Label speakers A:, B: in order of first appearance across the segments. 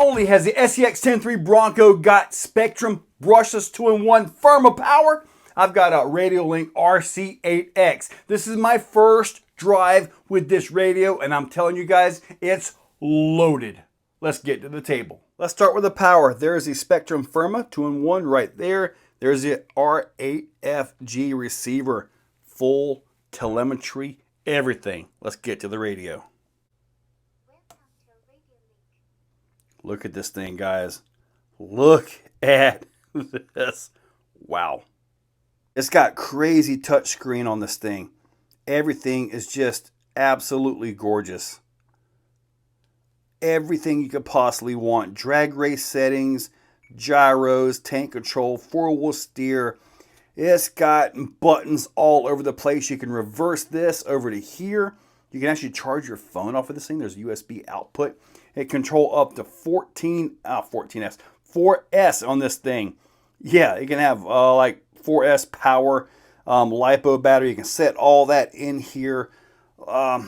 A: only has the SCX10iii Bronco got Spektrum Brushless 2-in-1 Firma power, I've got a Radiolink RC8X. This is my first drive with this radio, and I'm telling you guys, it's loaded. Let's get to the table. Let's start with the power. There's the Spektrum Firma 2-in-1 right there. There's the R8FG receiver, full telemetry, everything. Let's get to the radio. Look at this thing, guys. Look at this. Wow. It's got crazy touchscreen on this thing. Everything is just absolutely gorgeous. Everything you could possibly want. Drag race settings, gyros, tank control, 4-wheel steer. It's got buttons all over the place. You can reverse this over to here. You can actually charge your phone off of this thing. There's a USB output. It control up to 4S on this thing. Yeah, it can have like 4S power, LiPo battery. You can set all that in here. Wow,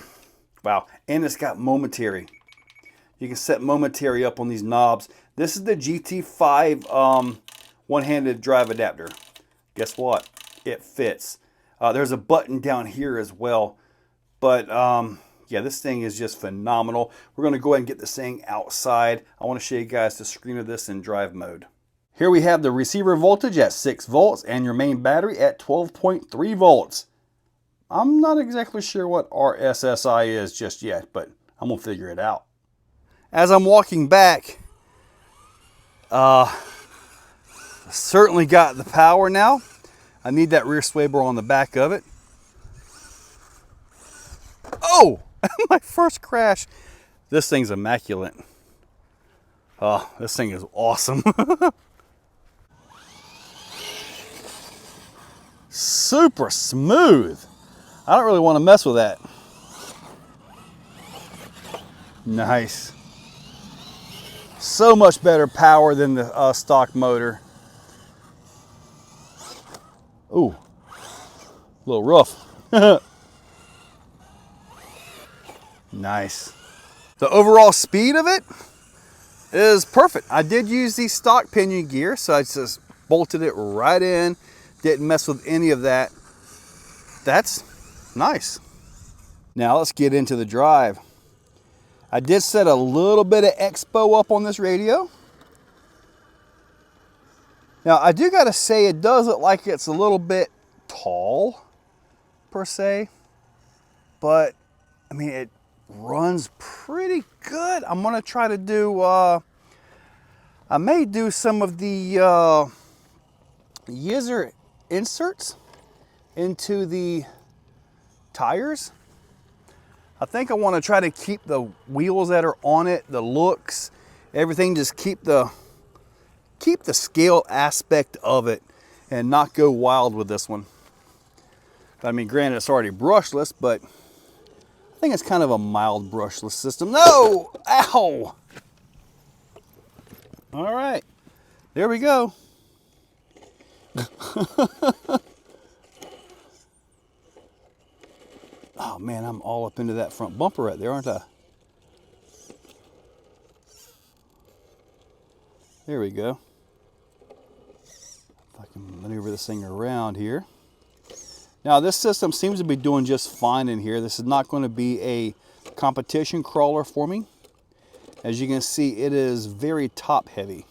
A: and it's got momentary. You can set momentary up on these knobs. This is the GT5 one-handed drive adapter. Guess what? It fits. There's a button down here as well. But yeah, this thing is just phenomenal. We're going to go ahead and get this thing outside. I want to show you guys the screen of this in drive mode. Here we have the receiver voltage at 6 volts and your main battery at 12.3 volts. I'm not exactly sure what RSSI is just yet, but I'm going to figure it out. As I'm walking back, certainly got the power now. I need that rear sway bar on the back of it. Oh, my first crash. This thing's immaculate. Oh, this thing is awesome. Super smooth. I don't really want to mess with that. Nice. So much better power than the stock motor. Ooh, a little rough. Nice. The overall speed of it is perfect. I did use the stock pinion gear, so I just bolted it right in. Didn't mess with any of that. That's nice. Now let's get into the drive. I did set a little bit of expo up on this radio. Now I do gotta say it does look like it's a little bit tall per se, but I mean it runs pretty good. I'm gonna try to do, I may do some of the Yizzer inserts into the tires. I think I want to try to keep the wheels that are on it, the looks, everything, just keep the scale aspect of it and not go wild with this one. I mean, granted, it's already brushless, but I think it's kind of a mild brushless system. No! Ow! All right, there we go. Oh man, I'm all up into that front bumper right there, aren't I? There we go. If I can maneuver this thing around here. Now this system seems to be doing just fine in here. This is not going to be a competition crawler for me. As you can see, it is very top heavy.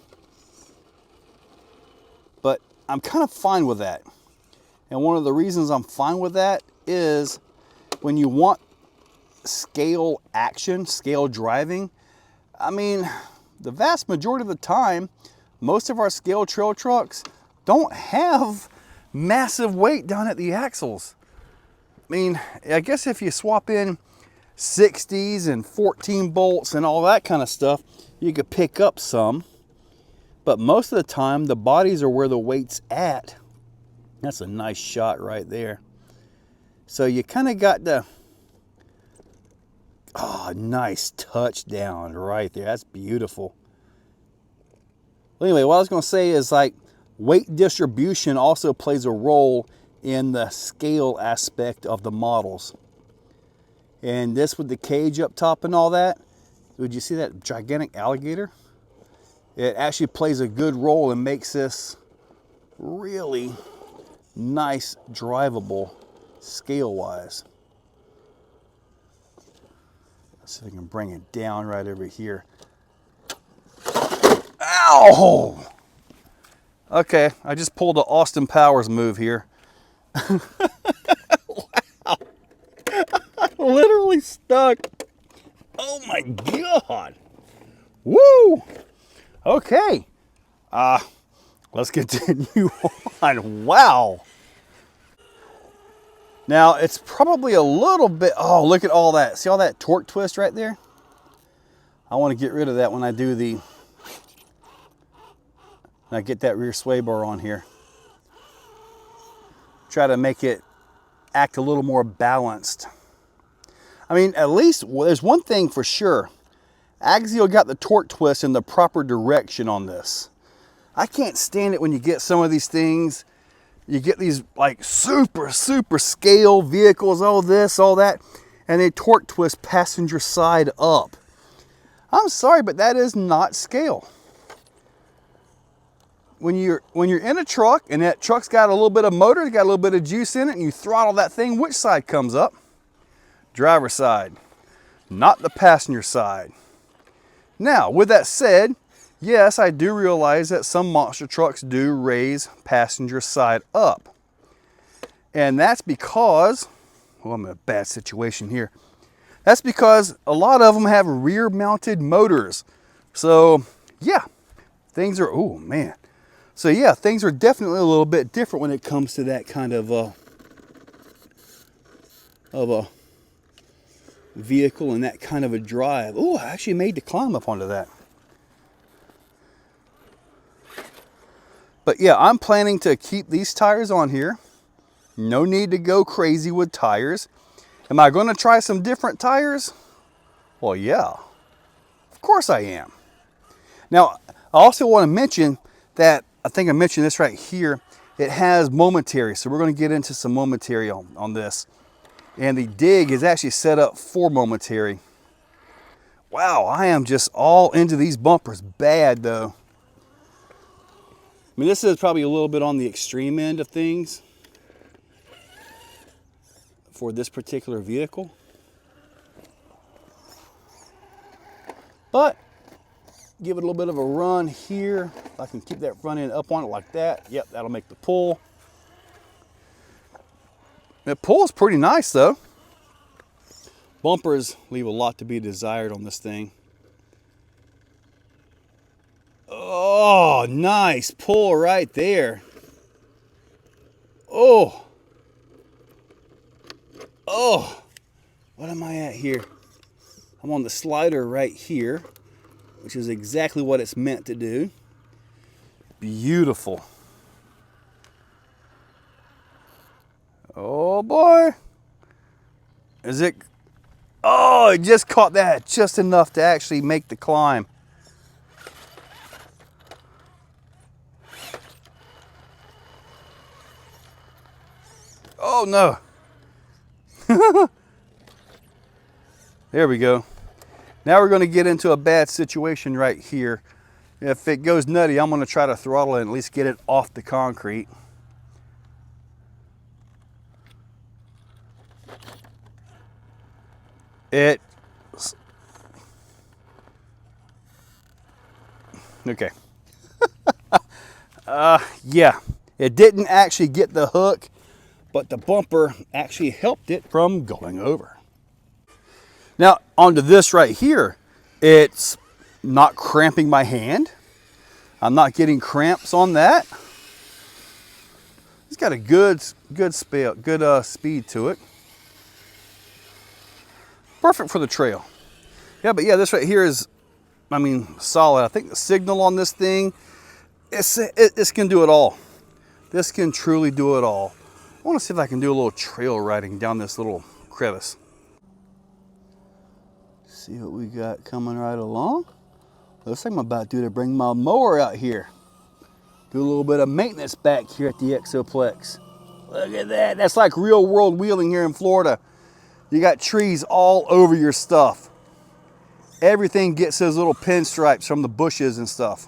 A: But I'm kind of fine with that. And one of the reasons I'm fine with that is when you want scale action, scale driving, I mean, the vast majority of the time, most of our scale trail trucks don't have massive weight down at the axles. I mean, I guess if you swap in 60s and 14 bolts and all that kind of stuff, you could pick up some. But most of the time, the bodies are where the weight's at. That's a nice shot right there. So you kind of got the, oh, nice touchdown right there. That's beautiful. Well, anyway, what I was going to say is like weight distribution also plays a role in the scale aspect of the models. And this with the cage up top and all that, would you see that gigantic alligator? it actually plays a good role and makes this really nice, drivable scale-wise. Let's see if I can bring it down right over here. Ow! Okay, I just pulled the Austin Powers move here. Wow. I'm literally stuck. Oh my God. Woo! Okay. Let's continue on. Wow. Now, it's probably a little bit, oh, look at all that. See all that torque twist right there? I want to get rid of that when I do when I get that rear sway bar on here. Try to make it act a little more balanced. I mean, at least, well, there's one thing for sure. Axial got the torque twist in the proper direction on this. I can't stand it when you get some of these things. You get these like super scale vehicles, all this, all that, and they torque twist passenger side up. I'm sorry, but that is not scale. When you're in a truck and that truck's got a little bit of motor, it's got a little bit of juice in it, and you throttle that thing, which side comes up? Driver's side, not the passenger side. Now, with that said, yes, I do realize that some monster trucks do raise passenger side up. And that's because, well, I'm in a bad situation here. That's because a lot of them have rear mounted motors. So yeah, things are, oh man. So yeah, things are definitely a little bit different when it comes to that kind of a vehicle and that kind of a drive. Oh, I actually made the climb up onto that. But yeah, I'm planning to keep these tires on here. No need to go crazy with tires. Am I going to try some different tires? Well, yeah, of course I am. Now, I also want to mention that, I think I mentioned this right here, it has momentary. So we're going to get into some momentary on this. And the dig is actually set up for momentary. Wow, I am just all into these bumpers bad though. I mean, this is probably a little bit on the extreme end of things for this particular vehicle. But give it a little bit of a run here. If I can keep that front end up on it like that, yep, that'll make the pull. It pulls pretty nice though. Bumpers leave a lot to be desired on this thing. Oh, nice pull right there. Oh. Oh. What am I at here? I'm on the slider right here, which is exactly what it's meant to do. Beautiful. Oh boy. Is it? Oh, it just caught that just enough to actually make the climb. Oh no. There we go. Now we're going to get into a bad situation right here. If it goes nutty, I'm going to try to throttle it and at least get it off the concrete. Okay. Yeah, it didn't actually get the hook, but the bumper actually helped it from going over. Now, onto this right here, it's not cramping my hand. I'm not getting cramps on that. It's got a good speed to it. Perfect for the trail. Yeah, but yeah, this right here is, I mean, solid. I think the signal on this thing, this can do it all. This can truly do it all. I want to see if I can do a little trail riding down this little crevice. See what we got coming right along. Looks like I'm about to bring my mower out here. Do a little bit of maintenance back here at the Exoplex. Look at that. That's like real world wheeling here in Florida. You got trees all over your stuff. Everything gets those little pinstripes from the bushes and stuff.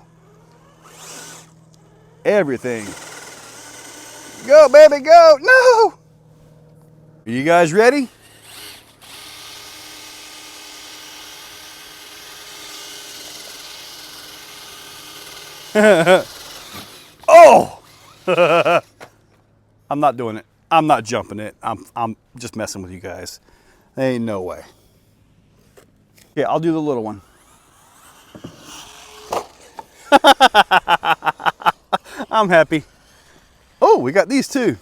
A: everything. Go, baby, go. No! Are you guys ready? Oh! I'm not doing it. I'm not jumping it. I'm just messing with you guys. Ain't no way. Yeah, I'll do the little one. I'm happy. Oh, we got these too.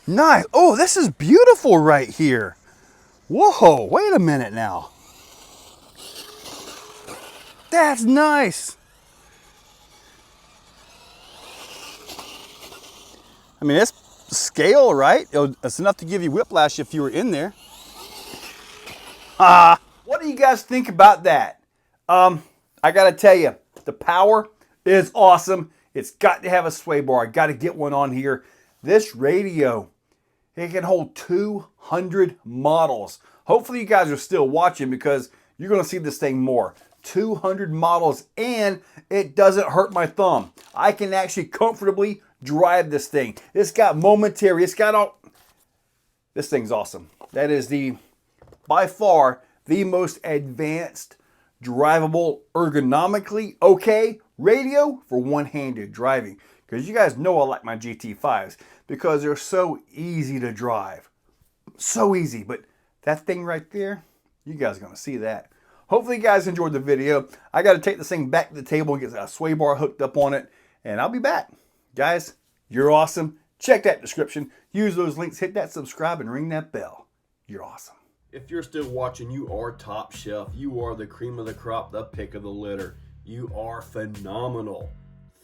A: Nice. Oh, this is beautiful right here. Whoa, wait a minute now. That's nice. I mean, it's scale, right? It's enough to give you whiplash if you were in there. What do you guys think about that? I gotta tell you, the power is awesome. It's got to have a sway bar. I gotta get one on here. This radio, it can hold 200 models. Hopefully you guys are still watching because you're gonna see this thing more. 200 models, and it doesn't hurt my thumb. I can actually comfortably drive this thing. It's got momentary, it's got all, this thing's awesome. That is by far, the most advanced, drivable, ergonomically okay radio for one-handed driving. Because you guys know I like my GT5s because they're so easy to drive. So easy, but that thing right there, you guys are gonna see that. Hopefully you guys enjoyed the video. I gotta take this thing back to the table and get a sway bar hooked up on it, and I'll be back. Guys, you're awesome. Check that description. Use those links, hit that subscribe, and ring that bell. You're awesome. If you're still watching, you are top shelf. You are the cream of the crop, the pick of the litter. You are phenomenal.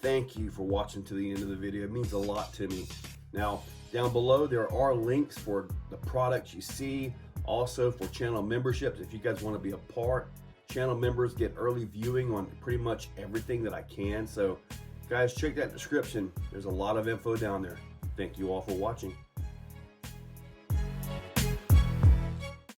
A: Thank you for watching to the end of the video. It means a lot to me. Now, down below, there are links for the products you see, also for channel memberships. If you guys want to be a part, channel members get early viewing on pretty much everything that I can. So, guys, check that description. There's a lot of info down there. Thank you all for watching.